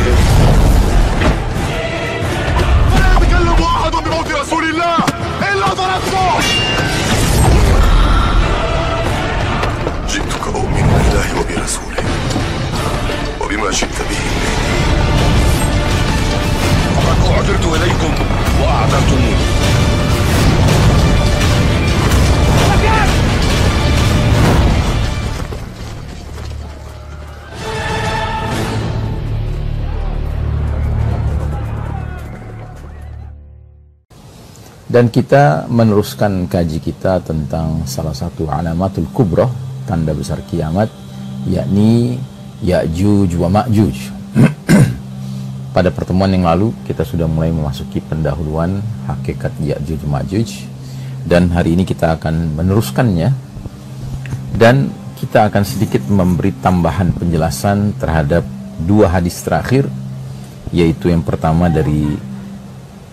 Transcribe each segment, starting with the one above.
بهم. ولا يتكلم أحد بموت رسول الله إلا ضربته. جئتك أؤمن بالله وبرسوله وبما شئت به فقد أعذرت إليكم وأعذرتموني. Dan kita meneruskan kaji kita tentang salah satu alamatul kubra, tanda besar kiamat, yakni Ya'juj wa Ma'juj. Pada pertemuan yang lalu kita sudah mulai memasuki pendahuluan hakikat Ya'juj wa Ma'juj, dan hari ini kita akan meneruskannya, dan kita akan sedikit memberi tambahan penjelasan terhadap dua hadis terakhir, yaitu yang pertama dari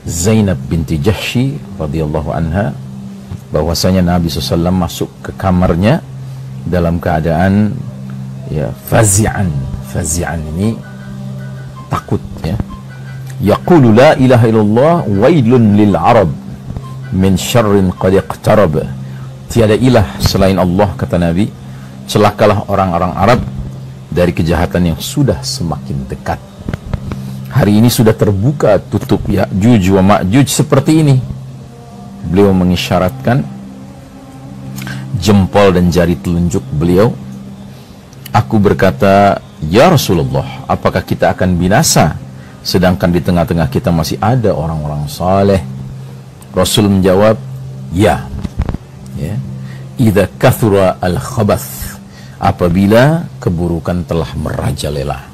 Zainab binti Jahsy radhiyallahu anha, bahwasanya Nabi SAW masuk ke kamarnya dalam keadaan fazi'an ini takut, yaqulu la ilaha illallah wailun lil arab min syarrin qad iqtarab. Tiada ilah selain Allah, kata Nabi, celakalah orang-orang Arab dari kejahatan yang sudah semakin dekat. Hari ini sudah terbuka tutup Ya'juj wa Ma'juj seperti ini. Beliau mengisyaratkan jempol dan jari telunjuk beliau. Aku berkata, ya Rasulullah, apakah kita akan binasa sedangkan di tengah-tengah kita masih ada orang-orang saleh? Rasul menjawab, ya. Idza kathura al-khabath, apabila keburukan telah merajalela.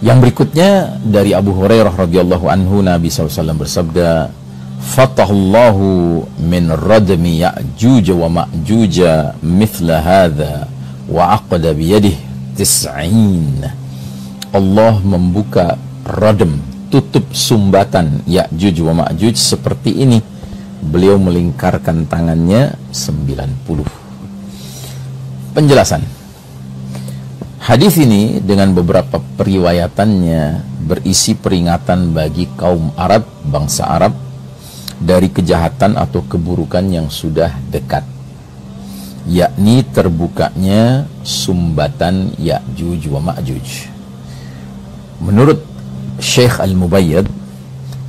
Yang berikutnya dari Abu Hurairah radhiyallahu anhu, Nabi SAW bersabda, fatahullahu min radmi Ya'juj wa Ma'juj mithla hadha wa aqada biyadih tis'in. Allah membuka radm, tutup sumbatan Ya'juj wa Ma'juj seperti ini. Beliau melingkarkan tangannya 90. Penjelasan hadis ini dengan beberapa periwayatannya berisi peringatan bagi kaum Arab, bangsa Arab, dari kejahatan atau keburukan yang sudah dekat, yakni terbukanya sumbatan Ya'juj wa Ma'juj. Menurut Syekh Al-Mubayyad,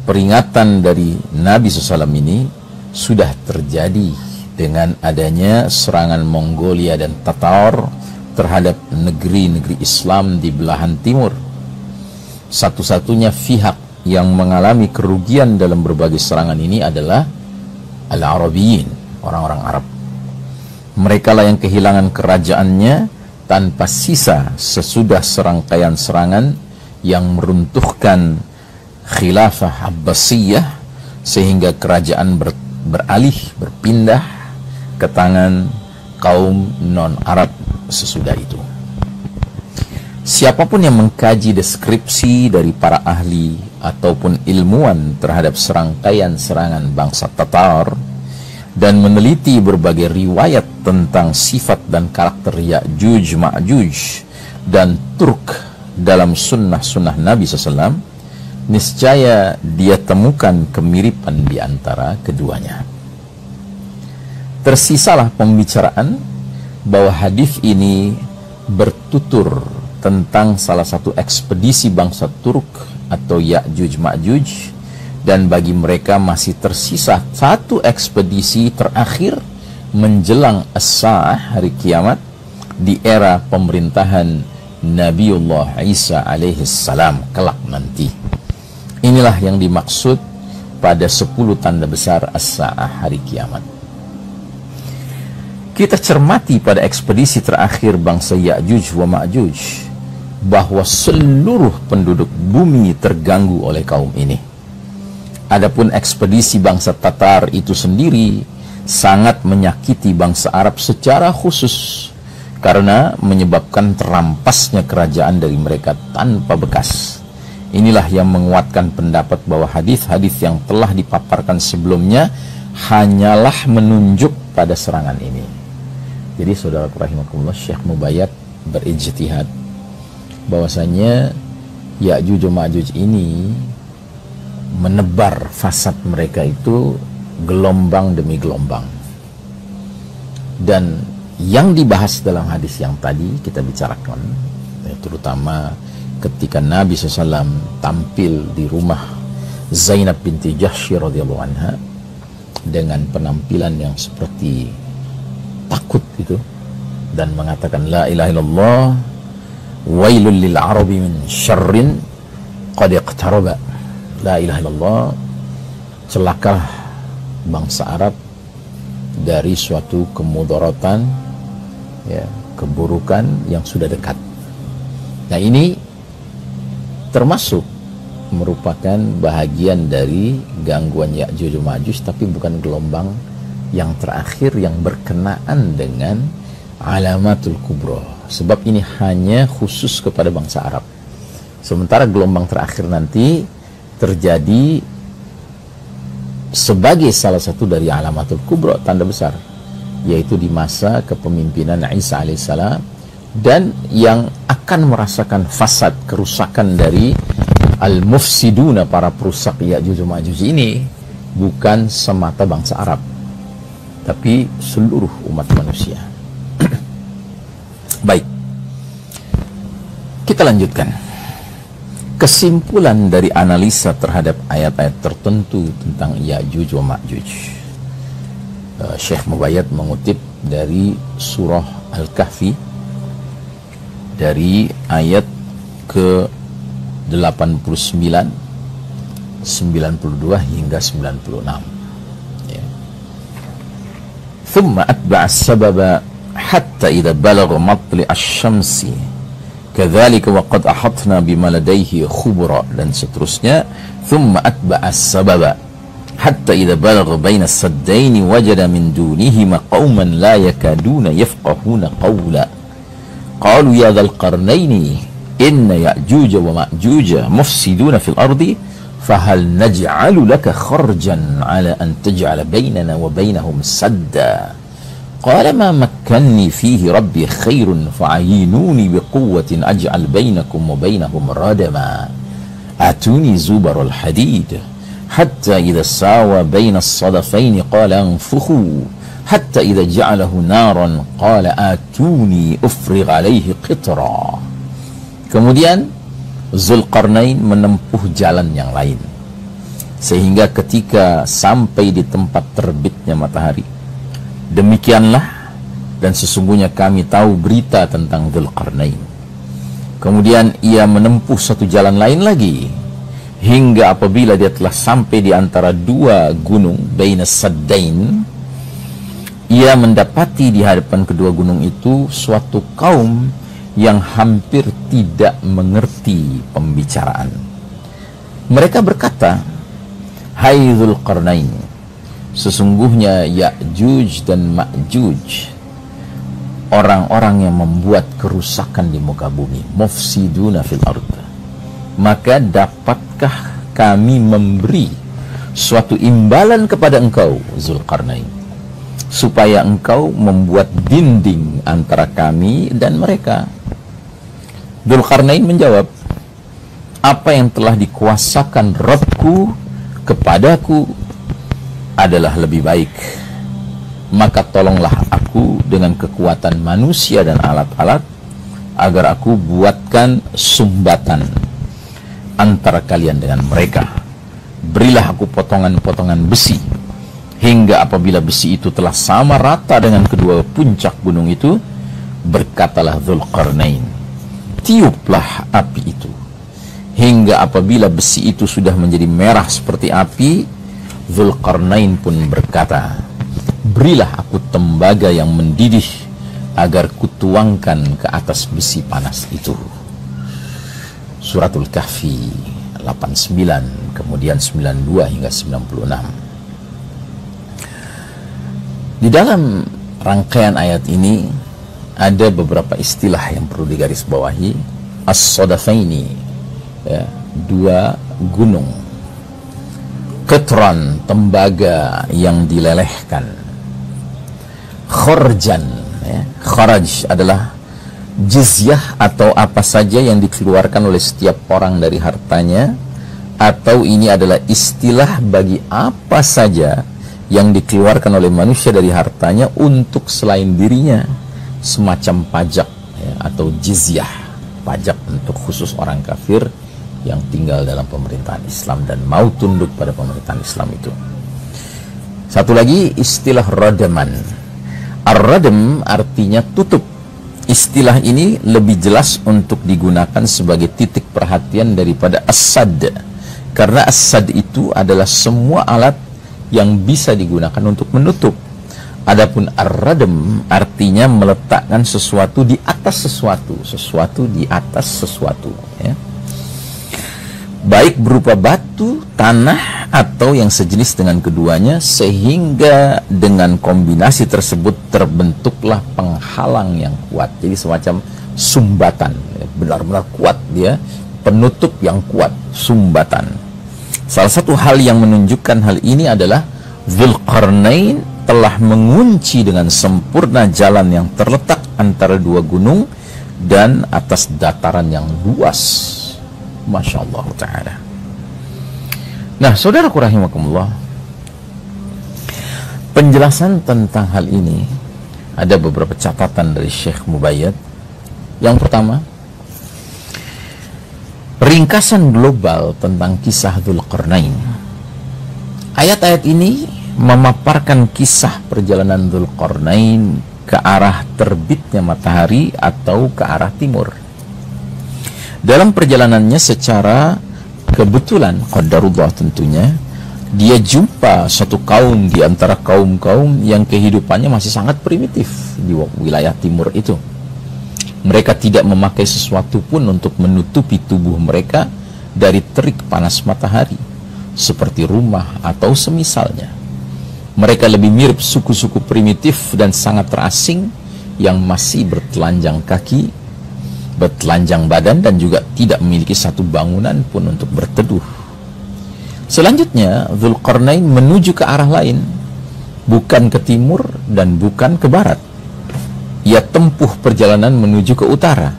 peringatan dari Nabi SAW ini sudah terjadi dengan adanya serangan Mongolia dan Tatar terhadap negeri-negeri Islam di belahan timur. Satu-satunya pihak yang mengalami kerugian dalam berbagai serangan ini adalah Al-Arabiyin, orang-orang Arab. Mereka lah yang kehilangan kerajaannya tanpa sisa sesudah serangkaian serangan yang meruntuhkan Khilafah Abbasiyah, sehingga kerajaan berpindah ke tangan kaum non-Arab sesudah itu. Siapapun yang mengkaji deskripsi dari para ahli ataupun ilmuwan terhadap serangkaian serangan bangsa Tatar dan meneliti berbagai riwayat tentang sifat dan karakter Ya'juj Ma'juj dan Turk dalam sunnah-sunnah Nabi SAW, niscaya dia temukan kemiripan di antara keduanya. Tersisalah pembicaraan bahwa hadis ini bertutur tentang salah satu ekspedisi bangsa Turk atau Ya'juj Ma'juj, dan bagi mereka masih tersisa satu ekspedisi terakhir menjelang as-sa'ah, hari kiamat, di era pemerintahan Nabiullah Isa alaihi salam kelak nanti. Inilah yang dimaksud pada 10 tanda besar as-sa'ah, hari kiamat. Kita cermati pada ekspedisi terakhir bangsa Ya'juj wa Ma'juj bahwa seluruh penduduk bumi terganggu oleh kaum ini. Adapun ekspedisi bangsa Tatar itu sendiri sangat menyakiti bangsa Arab secara khusus karena menyebabkan terampasnya kerajaan dari mereka tanpa bekas. Inilah yang menguatkan pendapat bahwa hadis-hadis yang telah dipaparkan sebelumnya hanyalah menunjuk pada serangan ini. Jadi saudara rahimakumullah, Syekh Mubayyad berijtihad bahwasanya Ya'juj Ma'juj ini menebar fasad mereka itu gelombang demi gelombang. Dan yang dibahas dalam hadis yang tadi kita bicarakan, terutama ketika Nabi SAW tampil di rumah Zainab binti Jahsy radhiyallahu anha dengan penampilan yang seperti takut itu, dan mengatakan la ilaha illallah wailul lil arabi min syarrin qad iqtaraba. La ilaha illallah, celakalah bangsa Arab dari suatu kemudaratan, ya, keburukan yang sudah dekat. Nah, ini termasuk merupakan bahagian dari gangguan Ya'juj Ma'juj, tapi bukan gelombang yang terakhir yang berkenaan dengan alamatul kubra, sebab ini hanya khusus kepada bangsa Arab. Sementara gelombang terakhir nanti terjadi sebagai salah satu dari alamatul kubra, tanda besar, yaitu di masa kepemimpinan Isa alaihissalam, dan yang akan merasakan fasad, kerusakan dari al-mufsiduna, para perusak Ya'juj Ma'juj ini bukan semata bangsa Arab, tapi seluruh umat manusia. Baik, kita lanjutkan. Kesimpulan dari analisa terhadap ayat-ayat tertentu tentang Ya'juj wa Ma'juj. Syekh Mubayyad mengutip dari surah Al-Kahfi dari ayat ke 89, 92 hingga 96. Ya. Thumma atba'a as-sababa hatta idza balagha matli' asy-syamsi kadzalika wa qad ahatna bima ladayhi khubra, dan seterusnya. Thumma atba'a as-sababa hatta idza balagha baina as-saddaini wajada min dunihima qauman la yakaduna yafqahuna qawla qalu ya dzal qarnaini inna ya'juj wa ma'juj mufsiduna fil ardi fahal naj'alu laka kharjan ala an taj'ala bainana wa bainahum sadda qala ma makkanni fihi rabbi khairun fa'ayinuni biquwwatin aj'al bainakum wa bainahum radama atuni zubarul hadid hatta idza sawa baina as-sadafaini qala anfukhu hatta idza ja'alahu naran qala atuni ufrigh alaihi qitra. Kemudian Zulkarnain menempuh jalan yang lain, sehingga ketika sampai di tempat terbitnya matahari, demikianlah dan sesungguhnya kami tahu berita tentang Zulkarnain. Kemudian ia menempuh satu jalan lain lagi, hingga apabila dia telah sampai di antara dua gunung, baina saddain, ia mendapati di hadapan kedua gunung itu suatu kaum yang hampir tidak mengerti pembicaraan. Mereka berkata, hai Zulkarnain, sesungguhnya Ya'juj dan Ma'juj orang-orang yang membuat kerusakan di muka bumi, mufsiduna fil ard. Maka dapatkah kami memberi suatu imbalan kepada engkau Zulkarnain, supaya engkau membuat dinding antara kami dan mereka? Dzulkarnain menjawab, apa yang telah dikuasakan Rabbku kepadaku adalah lebih baik, maka tolonglah aku dengan kekuatan manusia dan alat-alat agar aku buatkan sumbatan antara kalian dengan mereka. Berilah aku potongan-potongan besi, hingga apabila besi itu telah sama rata dengan kedua puncak gunung itu, berkatalah Dzulkarnain, tiuplah api itu. Hingga apabila besi itu sudah menjadi merah seperti api, Dzulkarnain pun berkata, berilah aku tembaga yang mendidih agar kutuangkan ke atas besi panas itu. Suratul Kahfi 89, kemudian 92 hingga 96. Di dalam rangkaian ayat ini ada beberapa istilah yang perlu digarisbawahi. As-sadafaini, ya, dua gunung. Qitran, tembaga yang dilelehkan. Kharjan, ya, kharaj adalah jizyah atau apa saja yang dikeluarkan oleh setiap orang dari hartanya, atau ini adalah istilah bagi apa saja yang dikeluarkan oleh manusia dari hartanya untuk selain dirinya, semacam pajak ya, atau jizyah, pajak untuk khusus orang kafir yang tinggal dalam pemerintahan Islam dan mau tunduk pada pemerintahan Islam itu. Satu lagi, istilah radaman. Ar-radam artinya tutup. Istilah ini lebih jelas untuk digunakan sebagai titik perhatian daripada as-sad, karena as-sad itu adalah semua alat yang bisa digunakan untuk menutup. Adapun ar-radam artinya meletakkan sesuatu di atas sesuatu, sesuatu di atas sesuatu ya. Baik berupa batu, tanah, atau yang sejenis dengan keduanya, sehingga dengan kombinasi tersebut terbentuklah penghalang yang kuat. Jadi semacam sumbatan, benar-benar kuat dia, penutup yang kuat, sumbatan. Salah satu hal yang menunjukkan hal ini adalah Dzulqarnain telah mengunci dengan sempurna jalan yang terletak antara dua gunung dan atas dataran yang luas. Masya Allah Ta'ala. Nah, saudaraku rahimakumullah, penjelasan tentang hal ini ada beberapa catatan dari Syekh Mubayyad. Yang pertama, ringkasan global tentang kisah Dzulqarnain. Ayat-ayat ini memaparkan kisah perjalanan Dzulqarnain ke arah terbitnya matahari atau ke arah timur. Dalam perjalanannya secara kebetulan, qadarullah tentunya, dia jumpa satu kaum di antara kaum-kaum yang kehidupannya masih sangat primitif di wilayah timur itu. Mereka tidak memakai sesuatu pun untuk menutupi tubuh mereka dari terik panas matahari, seperti rumah atau semisalnya. Mereka lebih mirip suku-suku primitif dan sangat terasing yang masih bertelanjang kaki, bertelanjang badan, dan juga tidak memiliki satu bangunan pun untuk berteduh. Selanjutnya, Dzulqarnain menuju ke arah lain, bukan ke timur dan bukan ke barat. Ia tempuh perjalanan menuju ke utara,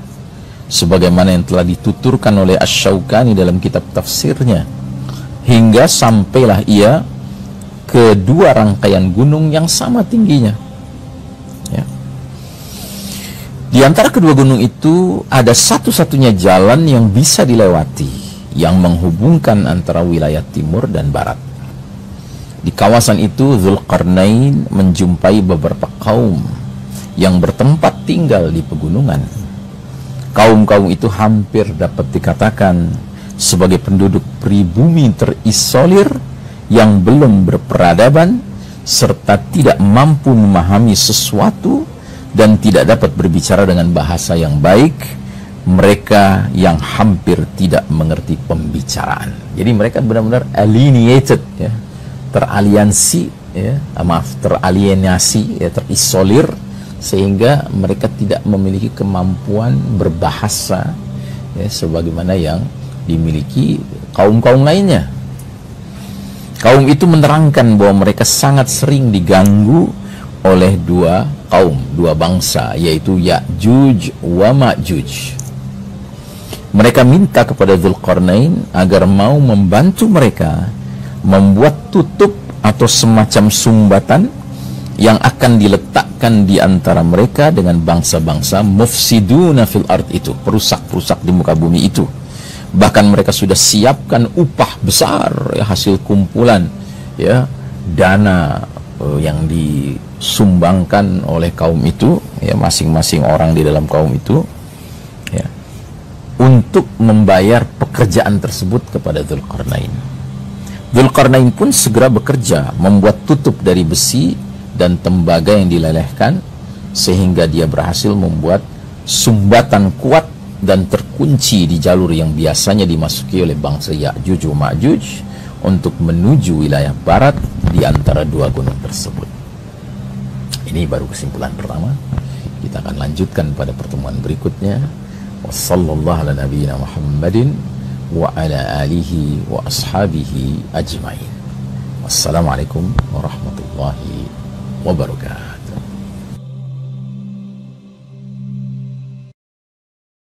sebagaimana yang telah dituturkan oleh Asy-Syaukani dalam kitab tafsirnya, hingga sampailah ia ke dua rangkaian gunung yang sama tingginya. Ya. Di antara kedua gunung itu ada satu-satunya jalan yang bisa dilewati, yang menghubungkan antara wilayah timur dan barat. Di kawasan itu, Dzulqarnain menjumpai beberapa kaum yang bertempat tinggal di pegunungan. Kaum-kaum itu hampir dapat dikatakan sebagai penduduk pribumi terisolir yang belum berperadaban, serta tidak mampu memahami sesuatu dan tidak dapat berbicara dengan bahasa yang baik. Mereka yang hampir tidak mengerti pembicaraan. Jadi mereka benar-benar alienated ya, teraliansi ya, teralienasi ya, terisolir, sehingga mereka tidak memiliki kemampuan berbahasa ya, sebagaimana yang dimiliki kaum-kaum lainnya. Kaum itu menerangkan bahwa mereka sangat sering diganggu oleh dua kaum, dua bangsa, yaitu Ya'juj wa Ma'juj. Mereka minta kepada Dzulqarnain agar mau membantu mereka membuat tutup atau semacam sumbatan yang akan diletakkan di antara mereka dengan bangsa-bangsa mufsiduna fil ard itu, perusak-perusak di muka bumi itu. Bahkan mereka sudah siapkan upah besar ya, hasil kumpulan ya, dana yang disumbangkan oleh kaum itu ya, masing-masing orang di dalam kaum itu ya, untuk membayar pekerjaan tersebut kepada Dzulqarnain. Dzulqarnain pun segera bekerja membuat tutup dari besi dan tembaga yang dilelehkan, sehingga dia berhasil membuat sumbatan kuat dan terkunci di jalur yang biasanya dimasuki oleh bangsa Ya'juj wa Ma'juj untuk menuju wilayah barat di antara dua gunung tersebut. Ini baru kesimpulan pertama. Kita akan lanjutkan pada pertemuan berikutnya. Wassallallahu ala nabiyyina Muhammadin wa ala alihi wa ashabihi ajmain. Wassalamualaikum warahmatullahi wabarakatuh.